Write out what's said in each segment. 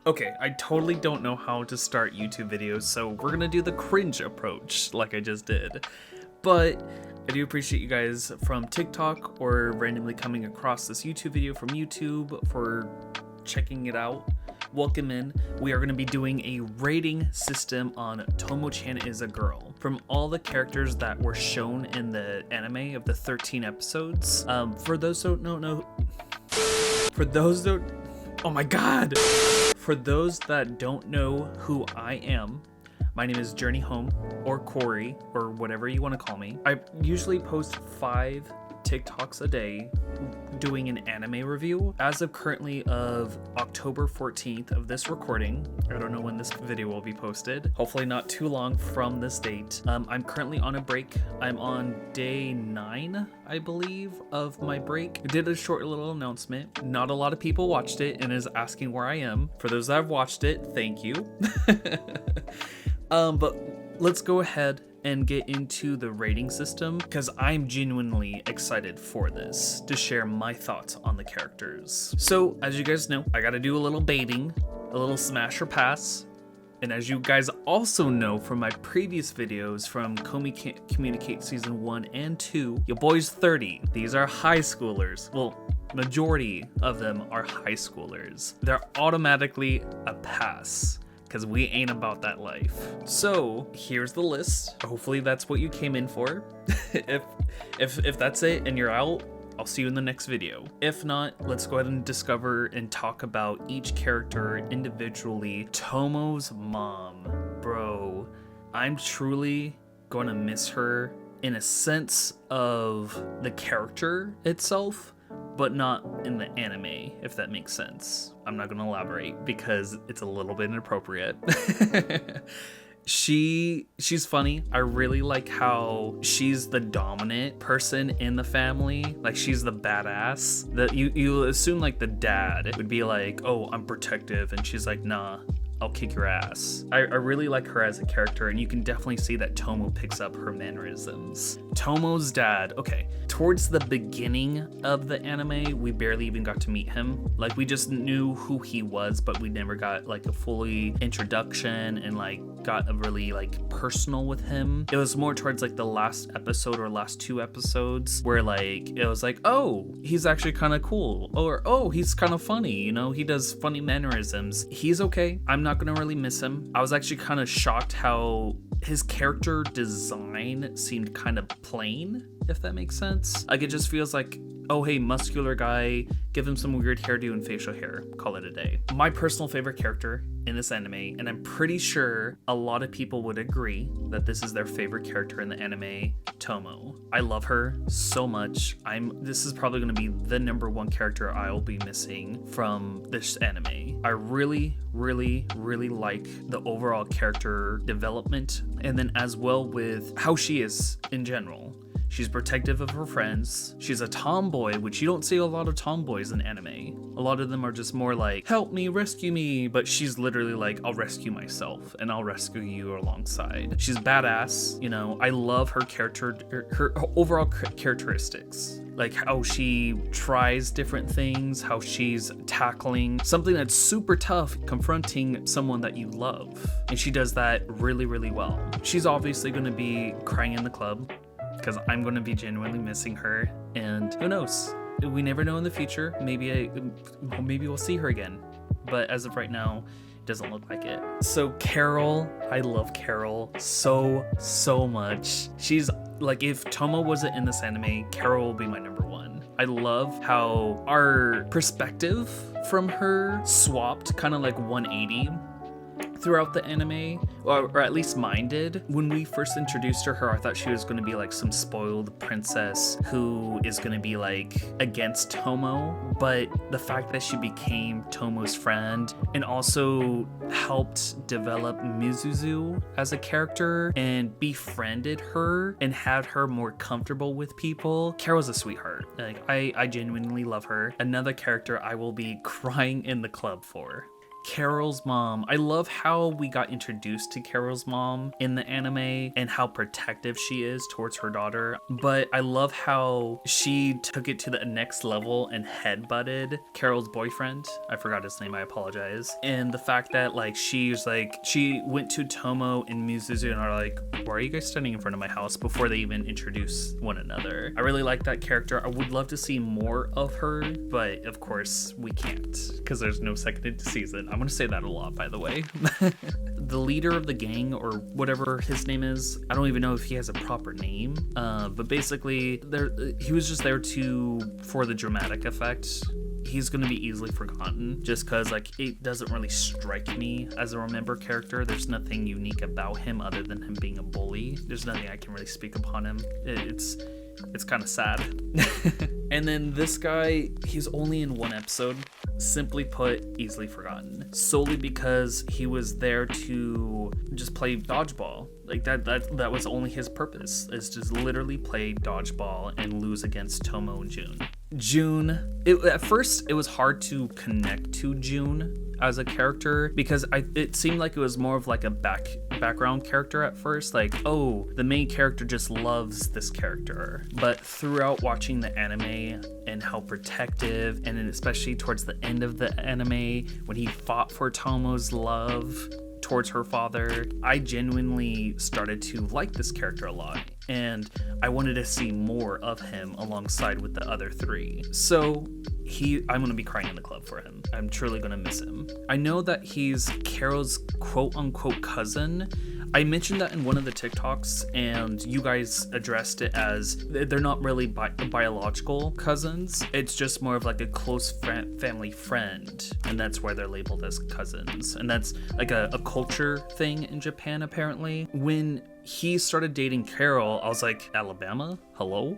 Okay, I totally don't know how to start YouTube videos, so we're gonna do the cringe approach like I just did. But I do appreciate you guys from TikTok or randomly coming across this YouTube video from YouTube for checking it out. Welcome in. We are going to be doing a rating system on Tomo-chan is a Girl. From all the characters that were shown in the anime of the 13 episodes, for those who don't know, oh my god! For those that don't know who I am, my name is Journey Home, or Corey, or whatever you want to call me. I usually post 5 TikToks a day doing an anime review. As of currently of October 14th of this recording, I don't know when this video will be posted, hopefully not too long from this date. I'm currently on a break. I'm on day 9, I believe, of my break. I did a short little announcement. Not a lot of people watched it and is asking where I am. For those that have watched it, thank you. But let's go ahead and get into the rating system because I'm genuinely excited for this to share my thoughts on the characters. So as you guys know, I gotta do a little baiting, a little smash or pass. And as you guys also know from my previous videos from Communicate Season 1 and 2, your boy's 30. These are high schoolers. Well, majority of them are high schoolers. They're automatically a pass, because we ain't about that life. So here's the list. Hopefully that's what you came in for. if that's it and you're out, I'll see you in the next video. If not, let's go ahead and discover and talk about each character individually. Tomo's mom, bro, I'm truly gonna miss her in a sense of the character itself, but not in the anime, if that makes sense. I'm not gonna elaborate because it's a little bit inappropriate. She's funny. I really like how she's the dominant person in the family. Like, she's the badass. That you assume like the dad would be like, oh, I'm protective, and she's like, nah, I'll kick your ass. I really like her as a character, and you can definitely see that Tomo picks up her mannerisms. Tomo's dad, okay, towards the beginning of the anime, we barely even got to meet him. Like, we just knew who he was, but we never got like a fully introduction and like got a really like personal with him. It was more towards like the last episode or last 2 episodes where like it was like, oh, he's actually kind of cool, or oh, he's kind of funny, you know, he does funny mannerisms. He's okay. I'm not gonna really miss him. I was actually kind of shocked how his character design seemed kind of plain, if that makes sense. Like, it just feels like, oh hey, muscular guy, give him some weird hairdo and facial hair, call it a day. My personal favorite character in this anime, and I'm pretty sure a lot of people would agree that this is their favorite character in the anime, Tomo. I love her so much. This is probably going to be the #1 character I will be missing from this anime. I really like the overall character development, and then as well with how she is in general. She's protective of her friends. She's a tomboy, which you don't see a lot of tomboys in anime. A lot of them are just more like, help me, rescue me. But she's literally like, I'll rescue myself and I'll rescue you alongside. She's badass, you know. I love her character, her overall characteristics. Like how she tries different things, how she's tackling something that's super tough, confronting someone that you love. And she does that really well. She's obviously going to be crying in the club, because I'm going to be genuinely missing her, and who knows, we never know in the future, maybe we'll see her again, but as of right now, it doesn't look like it. So Carol, I love Carol so much. She's like, if Tomo wasn't in this anime, Carol will be my #1. I love how our perspective from her swapped kind of like 180 throughout the anime, or at least mine did. When we first introduced her, I thought she was going to be like some spoiled princess who is going to be like against Tomo, but the fact that she became Tomo's friend and also helped develop Mizuzu as a character and befriended her and had her more comfortable with people. Carol's a sweetheart. Like, I genuinely love her. Another character I will be crying in the club for. Carol's mom. I love how we got introduced to Carol's mom in the anime and how protective she is towards her daughter. But I love how she took it to the next level and headbutted Carol's boyfriend. I forgot his name, I apologize. And the fact that like she went to Tomo and Mizuzu and are like, why are you guys standing in front of my house, before they even introduce one another. I really like that character. I would love to see more of her, but of course we can't because there's no second season. I'm gonna say that a lot, by the way. The leader of the gang, or whatever his name is, I don't even know if he has a proper name, but basically he was just there for the dramatic effect. He's gonna be easily forgotten just because like it doesn't really strike me as a remember character. There's nothing unique about him other than him being a bully. There's nothing I can really speak upon him. It's kind of sad. And then this guy, he's only in one episode. Simply put, easily forgotten. Solely because he was there to just play dodgeball. Like that was only his purpose, is just literally play dodgeball and lose against Tomo and June. At first it was hard to connect to June as a character because it seemed like it was more of like a background character at first, like, oh, the main character just loves this character. But throughout watching the anime and how protective, and then especially towards the end of the anime when he fought for Tomo's love towards her father, I genuinely started to like this character a lot, and I wanted to see more of him alongside with the other three. So I'm gonna be crying in the club for him. I'm truly gonna miss him. I know that he's Carol's quote-unquote cousin. I mentioned that in one of the TikToks, and you guys addressed it as they're not really biological cousins. It's just more of like a close family friend, and that's why they're labeled as cousins. And that's like a culture thing in Japan, apparently. When he started dating Carol, I was like, Alabama? Hello?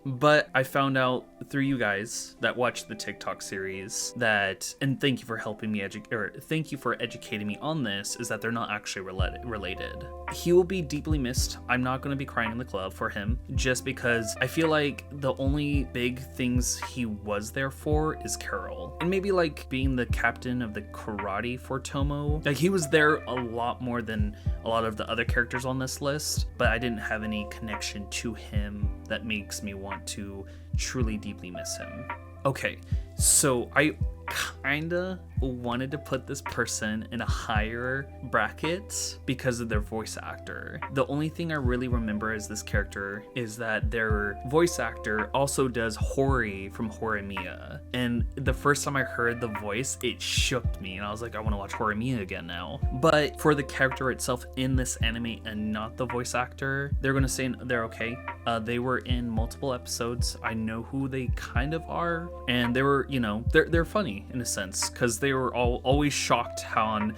But I found out through you guys that watched the TikTok series that, and thank you for helping me thank you for educating me on this, is that they're not actually related. He will be deeply missed. I'm not going to be crying in the club for him, just because I feel like the only big things he was there for is Carol, and maybe like being the captain of the karate for Tomo. Like, he was there a lot more than a lot of the other characters on this list, but I didn't have any connection to him that makes me want to truly deeply miss him. Okay, so I kinda wanted to put this person in a higher bracket because of their voice actor. The only thing I really remember as this character is that their voice actor also does Hori from Horimiya. And the first time I heard the voice, it shook me, and I was like, I want to watch Horimiya again now. But for the character itself in this anime and not the voice actor, they're gonna say they're okay. They were in multiple episodes. I know who they kind of are, and they were, they're funny in a sense, because they were always shocked on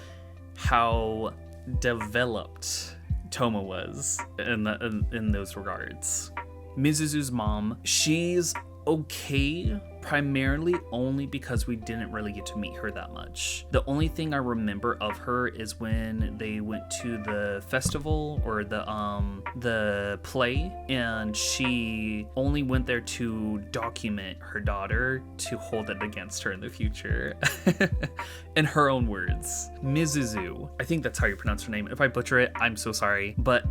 how developed Tomo was in those regards. Mizuzu's mom, she's okay, primarily only because we didn't really get to meet her that much. The only thing I remember of her is when they went to the festival, or the play, and she only went there to document her daughter to hold it against her in the future. In her own words. Mizuzu, I think that's how you pronounce her name. If I butcher it, I'm so sorry, but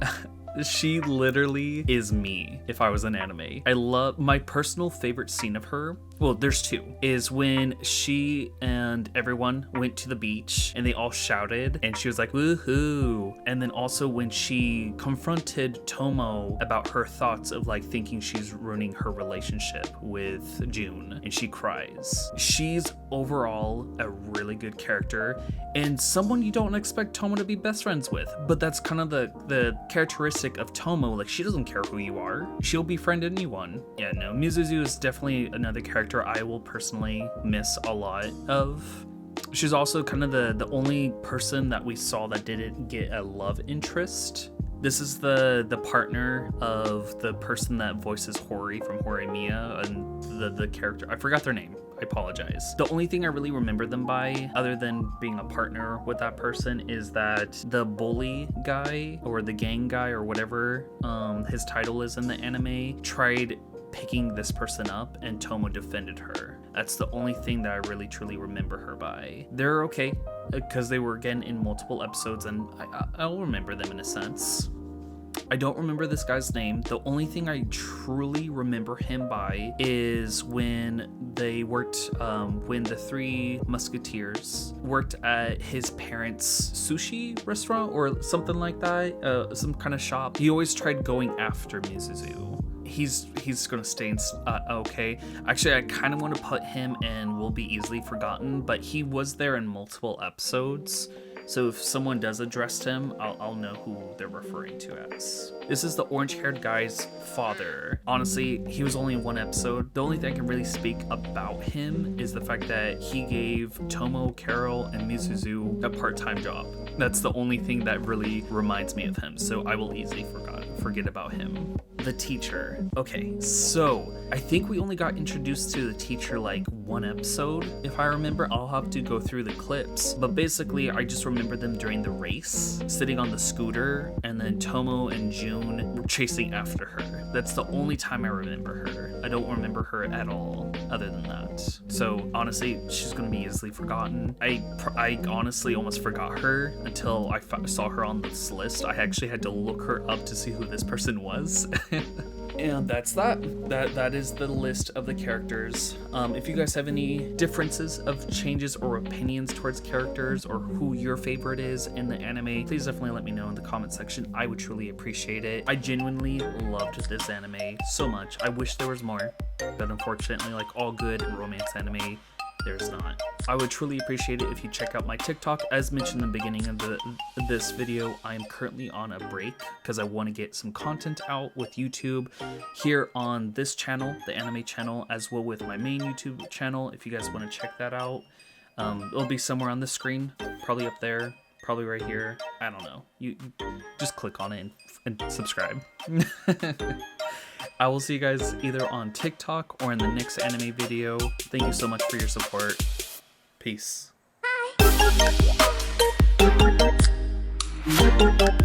she literally is me if I was an anime. I love my personal favorite scene of her. Well, there's two, is when she and everyone went to the beach and they all shouted and she was like, woohoo. And then also when she confronted Tomo about her thoughts of like thinking she's ruining her relationship with June, and she cries. She's overall a really good character and someone you don't expect Tomo to be best friends with, but that's kind of the characteristic of Tomo. Like, she doesn't care who you are. She'll befriend anyone. Yeah, no, Mizuzu is definitely another character I will personally miss a lot of. She's also kind of the only person that we saw that didn't get a love interest. This is the partner of the person that voices Hori from Horimiya, and the character, I forgot their name. I apologize. The only thing I really remember them by, other than being a partner with that person, is that the bully guy, or the gang guy, or whatever his title is in the anime, tried picking this person up and Tomo defended her. That's the only thing that I really truly remember her by. They're okay because they were again in multiple episodes, and I'll remember them in a sense. I don't remember this guy's name. The only thing I truly remember him by is when they worked, when the three musketeers worked at his parents' sushi restaurant or something like that, some kind of shop. He always tried going after Mizuzu. He's gonna stay in, okay. Actually, I kind of want to put him in Will Be Easily Forgotten, but he was there in multiple episodes. So if someone does address him, I'll know who they're referring to as. This is the orange-haired guy's father. Honestly, he was only in one episode. The only thing I can really speak about him is the fact that he gave Tomo, Carol, and Mizuzu a part-time job. That's the only thing that really reminds me of him, so I will easily forget about him. The teacher. Okay, so I think we only got introduced to the teacher like one episode, if I remember. I'll have to go through the clips, but basically I just remember them during the race, sitting on the scooter, and then Tomo and June were chasing after her. That's the only time I remember her. I don't remember her at all other than that. So honestly, she's gonna be easily forgotten. I honestly almost forgot her until I saw her on this list. I actually had to look her up to see who this person was. And that's that is the list of the characters. If you guys have any differences of changes or opinions towards characters, or who your favorite is in the anime, please definitely let me know in the comment section. I would truly appreciate it. I genuinely loved this anime so much. I wish there was more, but unfortunately, like all good romance anime, there's not. I would truly appreciate it if you check out my TikTok. As mentioned in the beginning of this video, I am currently on a break because I want to get some content out with YouTube here on this channel, the anime channel, as well with my main YouTube channel. If you guys want to check that out, it'll be somewhere on the screen, probably up there, probably right here. I don't know. You just click on it and subscribe. I will see you guys either on TikTok or in the next anime video. Thank you so much for your support. Peace. Bye.